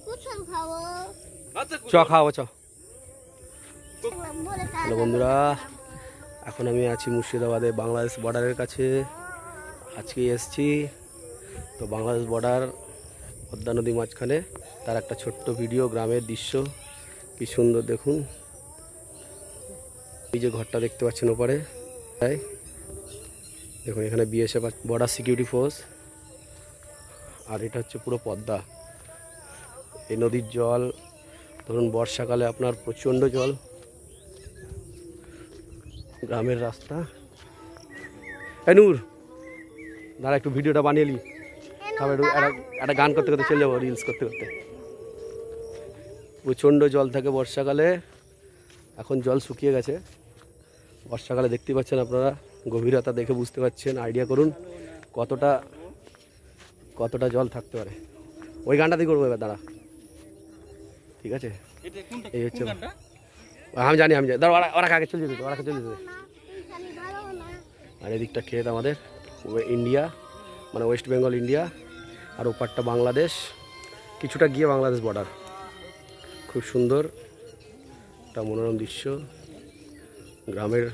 চ খাওয়াবো চ। হ্যালো বন্ধুরা, এখন আমি আছি মুর্শিদাবাদে বাংলাদেশ বর্ডারের কাছে। আজকে এসছি তো বাংলাদেশ বর্ডার, পদ্মা নদী মাঝখানে তার একটা ছোট্ট ভিডিও, গ্রামের দৃশ্য কি সুন্দর দেখুন। এই যে ঘরটা দেখতে পাচ্ছেন ওপারে, তাই দেখুন এখানে বিএসএফ বর্ডার সিকিউরিটি ফোর্স। আর এটা হচ্ছে পুরো পদ্মা। এই নদীর জল ধরুন বর্ষাকালে আপনার প্রচণ্ড জল। গ্রামের রাস্তা। নূর দাঁড়া, একটু ভিডিওটা বানিয়ে নি, তারপর একটা গান করতে করতে চলে যাবো, রিলস করতে করতে। প্রচণ্ড জল থাকে বর্ষাকালে, এখন জল শুকিয়ে গেছে। বর্ষাকালে দেখতে পাচ্ছেন আপনারা, গভীরতা দেখে বুঝতে পারছেন, আইডিয়া করুন কতটা জল থাকতে পারে। ওই গানটা দিয়ে করবো এবার, দাঁড়া, ঠিক আছে? এই হচ্ছে, আমি জানি দাঁড়া, ওরা আগে চলে যেতে, ওরা চলে যেতে। আর এদিকটা ক্ষেত আমাদের, ইন্ডিয়া মানে ওয়েস্ট বেঙ্গল ইন্ডিয়া, আর ওপারটা বাংলাদেশ, কিছুটা গিয়ে বাংলাদেশ বর্ডার। খুব সুন্দর একটা মনোরম দৃশ্য গ্রামের।